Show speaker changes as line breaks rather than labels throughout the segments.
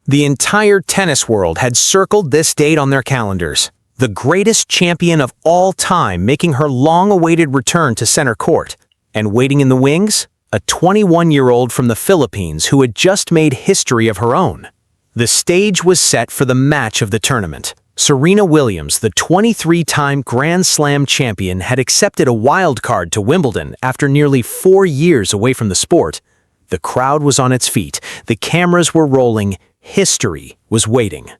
The entire tennis world had circled this date on their calendars. The greatest champion of all time making her long-awaited return to center court. And waiting in the wings, a 21-year-old from the Philippines who had just made history of her own. The stage was set for the match of the tournament. Serena Williams, the 23-time Grand Slam champion, had accepted a wild card to Wimbledon after nearly 4 years away from the sport. The crowd was on its feet, the cameras were rolling, history was waiting.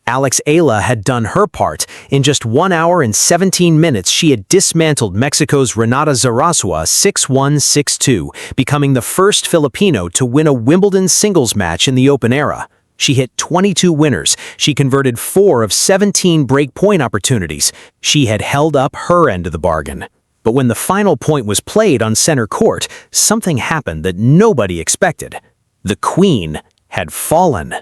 Alex Eala had done her part. In just 1 hour and 17 minutes, she had dismantled Mexico's Renata Zarazua 6-1, 6-2, becoming the first Filipino to win a Wimbledon singles match in the Open era. She hit 22 winners. She converted 4 of 17 break-point opportunities. She had held up her end of the bargain. But when the final point was played on center court, something happened that nobody expected. The Queen had fallen.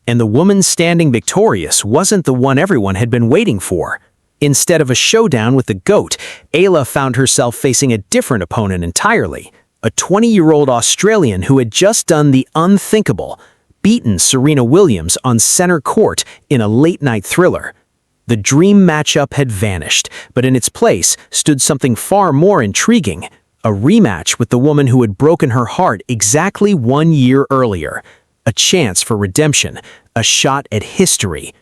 And the woman standing victorious wasn't the one everyone had been waiting for. Instead of a showdown with the GOAT, Eala found herself facing a different opponent entirely. A 20-year-old Australian who had just done the unthinkable, beaten Serena Williams on center court in a late-night thriller. The dream matchup had vanished, but in its place stood something far more intriguing, a rematch with the woman who had broken her heart exactly 1 year earlier. A chance for redemption, a shot at history.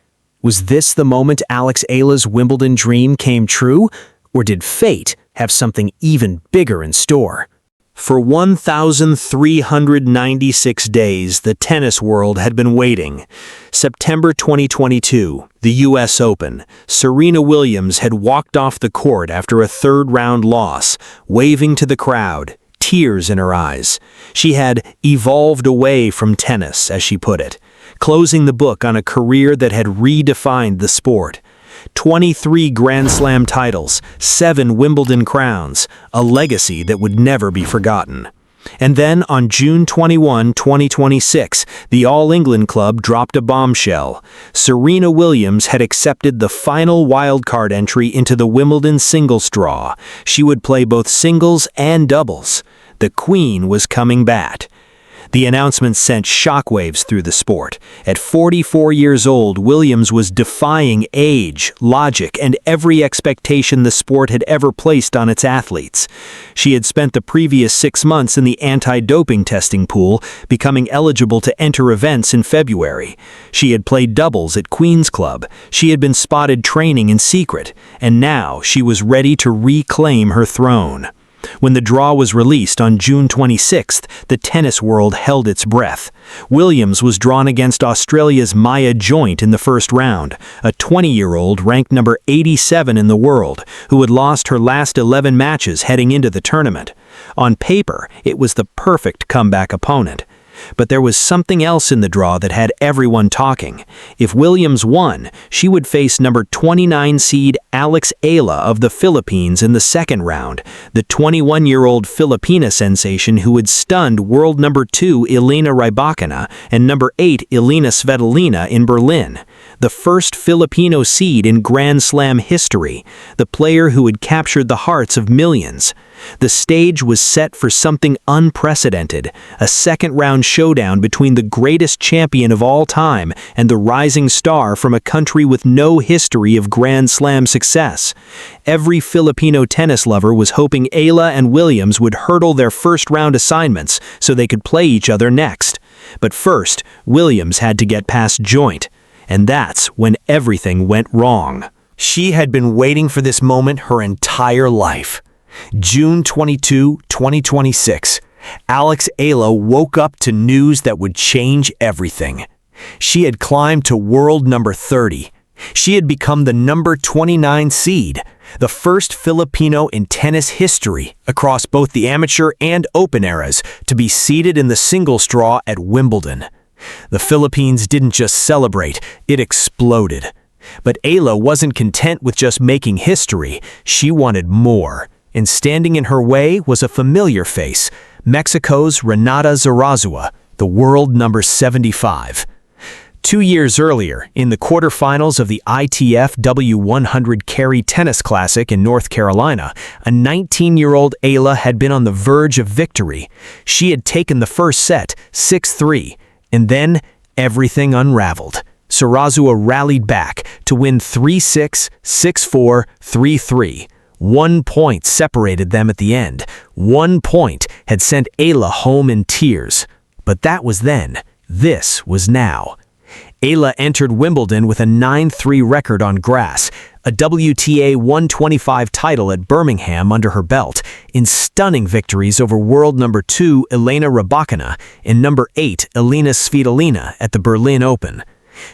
Was this the moment Alex Eala's Wimbledon dream came true, or did fate have something even bigger in store? For 1,396 days, the tennis world had been waiting. September 2022, the U.S. Open. Serena Williams had walked off the court after a third-round loss, waving to the crowd, tears in her eyes. She had evolved away from tennis, as she put it, closing the book on a career that had redefined the sport. 23 Grand Slam titles, 7 Wimbledon crowns, a legacy that would never be forgotten. And then on June 21, 2026, the All England Club dropped a bombshell. Serena Williams had accepted the final wildcard entry into the Wimbledon singles draw. She would play both singles and doubles. The Queen was coming back. The announcement sent shockwaves through the sport. At 44 years old, Williams was defying age, logic, and every expectation the sport had ever placed on its athletes. She had spent the previous 6 months in the anti-doping testing pool, becoming eligible to enter events in February. She had played doubles at Queen's Club. She had been spotted training in secret, and now she was ready to reclaim her throne. When the draw was released on June 26th, the tennis world held its breath. Williams was drawn against Australia's Maya Joint in the first round, a 20-year-old ranked number 87 in the world, who had lost her last 11 matches heading into the tournament. On paper, it was the perfect comeback opponent. But there was something else in the draw that had everyone talking. If Williams won, she would face number 29 seed Alex Eala of the Philippines in the second round, the 21-year-old Filipina sensation who had stunned world number 2 Elena Rybakina and number 8 Elena Svitolina in Berlin. The first Filipino seed in Grand Slam history, the player who had captured the hearts of millions. The stage was set for something unprecedented, a second-round showdown between the greatest champion of all time and the rising star from a country with no history of Grand Slam success. Every Filipino tennis lover was hoping Eala and Williams would hurdle their first-round assignments so they could play each other next. But first, Williams had to get past Joint, and that's when everything went wrong. She had been waiting for this moment her entire life. June 22, 2026, Alex Eala woke up to news that would change everything. She had climbed to world number 30. She had become the number 29 seed, the first Filipino in tennis history across both the amateur and open eras to be seated in the singles draw at Wimbledon. The Philippines didn't just celebrate, it exploded. But Eala wasn't content with just making history, she wanted more. And standing in her way was a familiar face, Mexico's Renata Zarazua, the world number 75. 2 years earlier, in the quarterfinals of the ITF W100 Carry Tennis Classic in North Carolina, a 19-year-old Eala had been on the verge of victory. She had taken the first set, 6-3, and then everything unraveled. Serena rallied back to win 3-6, 6-4, 3-3. 1 point separated them at the end. 1 point had sent Eala home in tears. But that was then. This was now. Eala entered Wimbledon with a 9-3 record on grass, a WTA 125 title at Birmingham under her belt, in stunning victories over world number 2 Elena Rybakina and number 8 Elena Svitolina at the Berlin Open.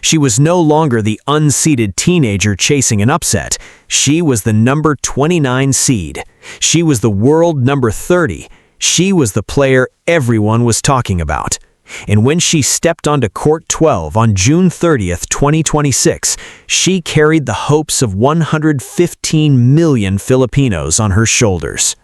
She was no longer the unseeded teenager chasing an upset. She was the number 29 seed. She was the world number 30. She was the player everyone was talking about. And when she stepped onto Court 12 on June 30th, 2026, she carried the hopes of 115 million Filipinos on her shoulders.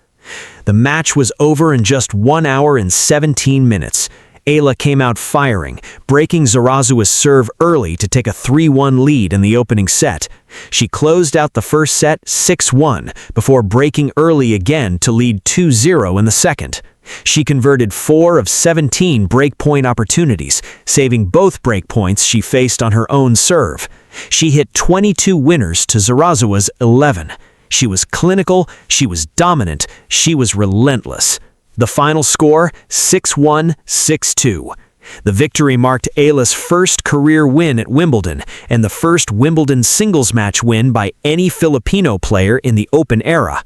The match was over in just 1 hour and 17 minutes. Eala came out firing, breaking Serena's serve early to take a 3-1 lead in the opening set. She closed out the first set 6-1 before breaking early again to lead 2-0 in the second. She converted 4 of 17 breakpoint opportunities, saving both breakpoints she faced on her own serve. She hit 22 winners to Serena's 11. She was clinical, she was dominant, she was relentless. The final score, 6-1, 6-2. The victory marked Eala's first career win at Wimbledon and the first Wimbledon singles match win by any Filipino player in the Open era.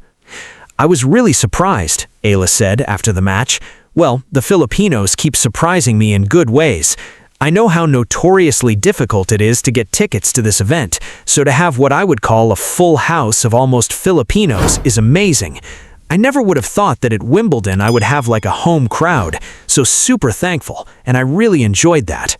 "I was really surprised," Eala said after the match. "Well, the Filipinos keep surprising me in good ways. I know how notoriously difficult it is to get tickets to this event, so to have what I would call a full house of almost Filipinos is amazing. I never would have thought that at Wimbledon I would have like a home crowd, so super thankful, and I really enjoyed that."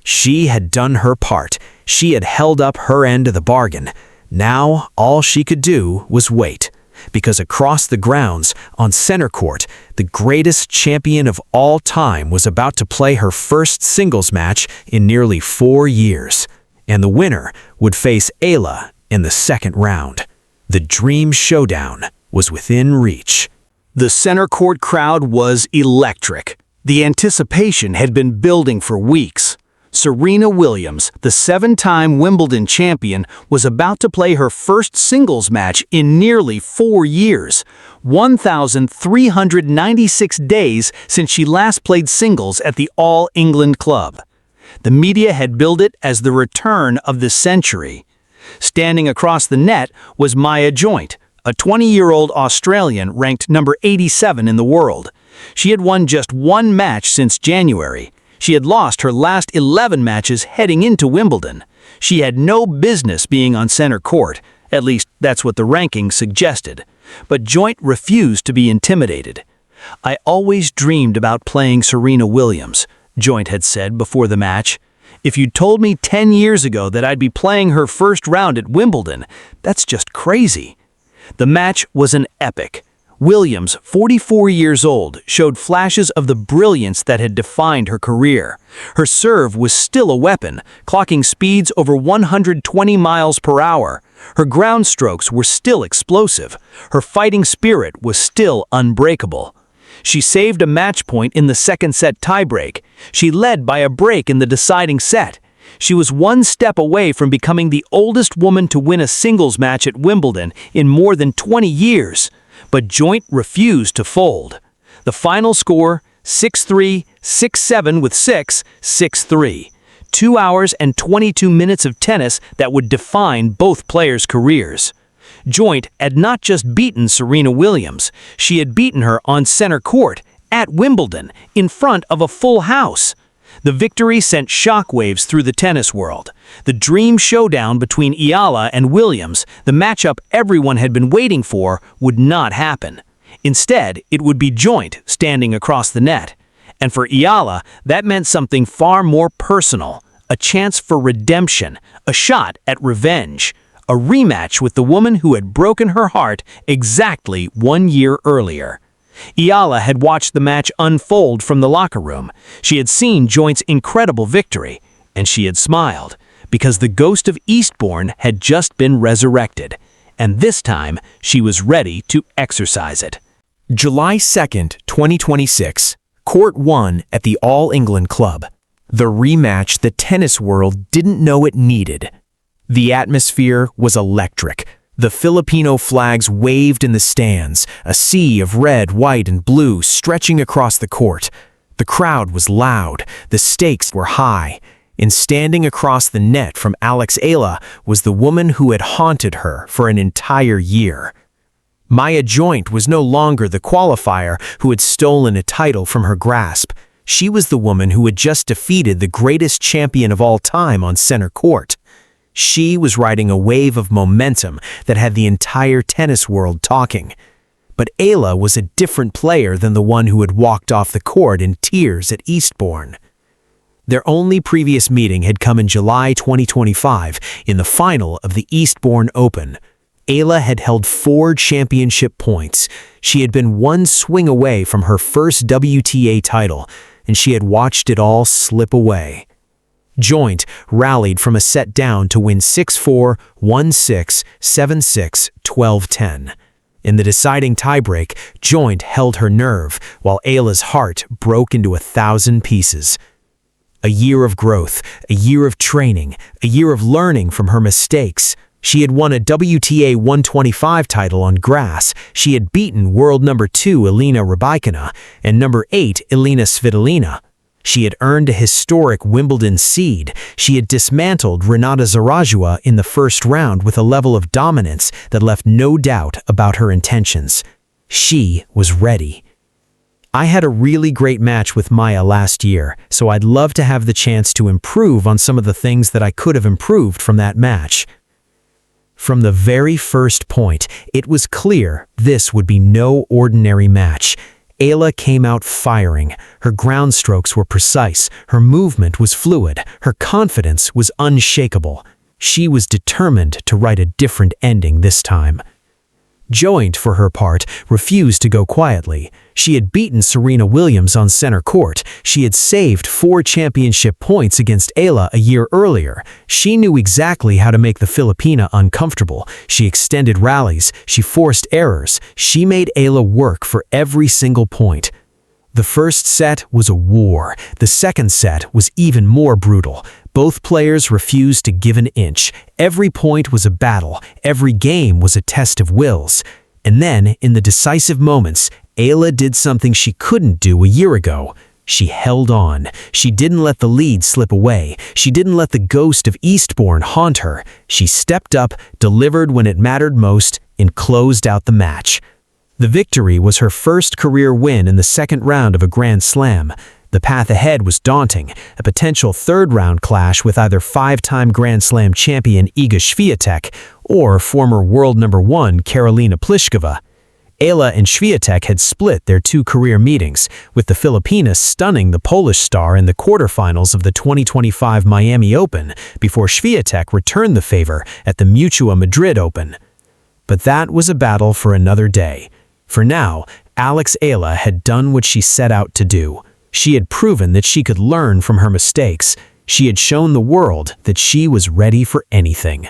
She had done her part. She had held up her end of the bargain. Now all she could do was wait. Because across the grounds, on center court, the greatest champion of all time was about to play her first singles match in nearly 4 years. And the winner would face Eala in the second round. The dream showdown was within reach. The center court crowd was electric. The anticipation had been building for weeks. Serena Williams, the 7-time Wimbledon champion, was about to play her first singles match in nearly 4 years, 1,396 days since she last played singles at the All England Club. The media had billed it as the return of the century. Standing across the net was Maya Joint, a 20-year-old Australian ranked number 87 in the world. She had won just 1 match since January. She had lost her last 11 matches heading into Wimbledon. She had no business being on center court, at least that's what the rankings suggested. But Joint refused to be intimidated. "I always dreamed about playing Serena Williams," Joint had said before the match. "If you'd told me 10 years ago that I'd be playing her first round at Wimbledon, that's just crazy." The match was an epic. Williams, 44 years old, showed flashes of the brilliance that had defined her career. Her serve was still a weapon, clocking speeds over 120 miles per hour. Her ground strokes were still explosive. Her fighting spirit was still unbreakable. She saved a match point in the second set tiebreak. She led by a break in the deciding set. She was 1 step away from becoming the oldest woman to win a singles match at Wimbledon in more than 20 years. But Joint refused to fold. The final score, 6-3, 6-7 with 6, 6-3. 2 hours and 22 minutes of tennis that would define both players' careers. Joint had not just beaten Serena Williams, she had beaten her on center court, at Wimbledon, in front of a full house. The victory sent shockwaves through the tennis world. The dream showdown between Eala and Williams, the matchup everyone had been waiting for, would not happen. Instead, it would be Joint standing across the net. And for Eala, that meant something far more personal, a chance for redemption, a shot at revenge, a rematch with the woman who had broken her heart exactly 1 year earlier. Eala had watched the match unfold from the locker room. She had seen Joint's incredible victory, and she had smiled, because the ghost of Eastbourne had just been resurrected, and this time she was ready to exorcise it. July 2nd, 2026, Court 1 at the All England Club.
the rematch the tennis world didn't know it needed. The atmosphere was electric. The Filipino flags waved in the stands, a sea of red, white, and blue stretching across the court. The crowd was loud, the stakes were high, and standing across the net from Alex Eala was the woman who had haunted her for an entire year. Maya Joint was no longer the qualifier who had stolen a title from her grasp. She was the woman who had just defeated the greatest champion of all time on center court. She was riding a wave of momentum that had the entire tennis world talking. But Eala was a different player than the one who had walked off the court in tears at Eastbourne. Their only previous meeting had come in July 2025 in the final of the Eastbourne Open. Eala had held 4 championship points. She had been one swing away from her first WTA title, and she had watched it all slip away. Joint rallied from a set down to win 6-4, 1-6, 7-6, 12-10. In the deciding tiebreak, Joint held her nerve, while Eala's heart broke into 1,000 pieces. A year of growth, a year of training, a year of learning from her mistakes. She had won a WTA 125 title on grass. She had beaten world number 2 Elena Rybakina and number 8 Elena Svitolina. She had earned a historic Wimbledon seed. She had dismantled Renata Zarazua in the first round with a level of dominance that left no doubt about her intentions. She was ready. I had a really great match with Maya last year, so I'd love to have the chance to improve on some of the things that I could have improved from that match. From the very first point, it was clear this would be no ordinary match. Eala came out firing. Her ground strokes were precise, her movement was fluid, her confidence was unshakable. She was determined to write a different ending this time. Joint, for her part, refused to go quietly. She had beaten Serena Williams on center court. She had saved 4 championship points against Eala a year earlier. She knew exactly how to make the Filipina uncomfortable. She extended rallies. She forced errors. She made Eala work for every single point. The first set was a war. The second set was even more brutal. Both players refused to give an inch. Every point was a battle. Every game was a test of wills. And then, in the decisive moments, Eala did something she couldn't do a year ago. She held on. She didn't let the lead slip away. She didn't let the ghost of Eastbourne haunt her. She stepped up, delivered when it mattered most, and closed out the match. The victory was her first career win in the second round of a Grand Slam. The path ahead was daunting, a potential third-round clash with either 5-time Grand Slam champion Iga Świątek or former world number 1 Karolina Pliskova. Eala and Świątek had split their 2 career meetings, with the Filipina stunning the Polish star in the quarterfinals of the 2025 Miami Open before Świątek returned the favor at the Mutua Madrid Open. But that was a battle for another day. For now, Alex Eala had done what she set out to do. She had proven that she could learn from her mistakes. She had shown the world that she was ready for anything.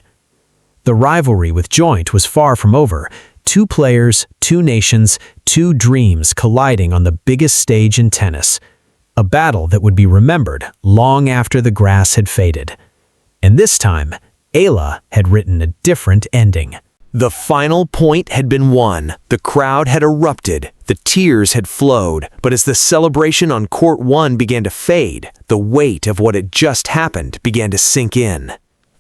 The rivalry with Joint was far from over. 2 players, 2 nations, 2 dreams colliding on the biggest stage in tennis. A battle that would be remembered long after the grass had faded. And this time, Eala had written a different ending. The final point had been won. The crowd had erupted. The tears had flowed. But as the celebration on Court 1 began to fade, the weight of what had just happened began to sink in.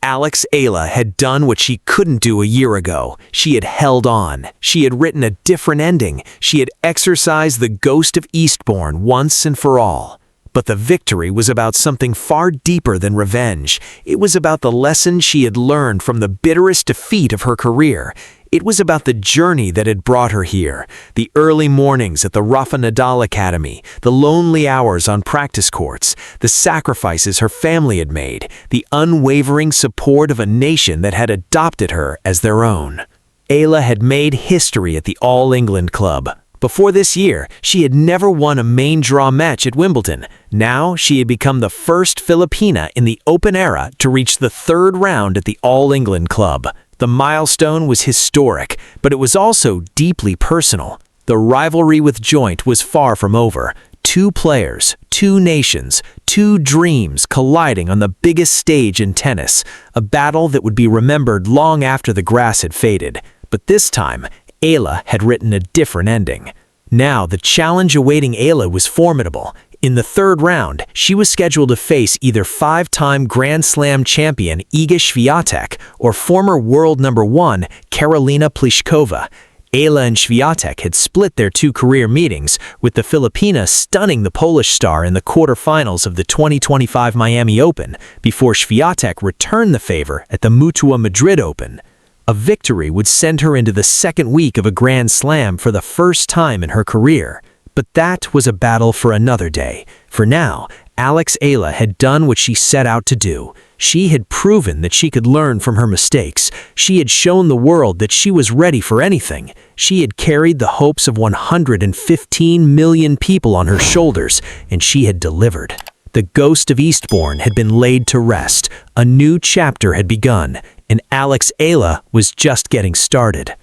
Alex Eala had done what she couldn't do a year ago. She had held on. She had written a different ending. She had exorcised the ghost of Eastbourne once and for all. But the victory was about something far deeper than revenge. It was about the lesson she had learned from the bitterest defeat of her career. It was about the journey that had brought her here, the early mornings at the Rafa Nadal Academy, the lonely hours on practice courts, the sacrifices her family had made, the unwavering support of a nation that had adopted her as their own. Eala had made history at the All England Club. Before this year, she had never won a main draw match at Wimbledon. Now, she had become the first Filipina in the Open era to reach the 3rd round at the All England Club. The milestone was historic, but it was also deeply personal. The rivalry with Joint was far from over. 2 players, two nations, two dreams colliding on the biggest stage in tennis, a battle that would be remembered long after the grass had faded. But this time, Eala had written a different ending. Now, the challenge awaiting Eala was formidable. In the third round, she was scheduled to face either five-time Grand Slam champion Iga Swiatek or former world number one Karolina Pliskova. Eala and Swiatek had split their two career meetings, with the Filipina stunning the Polish star in the quarterfinals of the 2025 Miami Open before Swiatek returned the favor at the Mutua Madrid Open. A victory would send her into the second week of a Grand Slam for the first time in her career. But that was a battle for another day. For now, Alex Eala had done what she set out to do. She had proven that she could learn from her mistakes. She had shown the world that she was ready for anything. She had carried the hopes of 115 million people on her shoulders, and she had delivered. The ghost of Eastbourne had been laid to rest. A new chapter had begun, and Alex Eala was just getting started.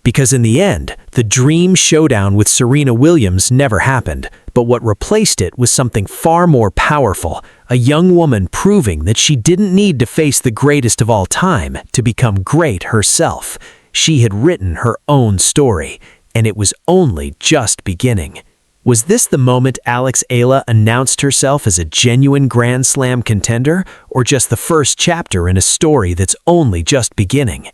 Because in the end, the dream showdown with Serena Williams never happened, but what replaced it was something far more powerful, a young woman proving that she didn't need to face the greatest of all time to become great herself. She had written her own story, and it was only just beginning. Was this the moment Alex Eala announced herself as a genuine Grand Slam contender, or just the first chapter in a story that's only just beginning?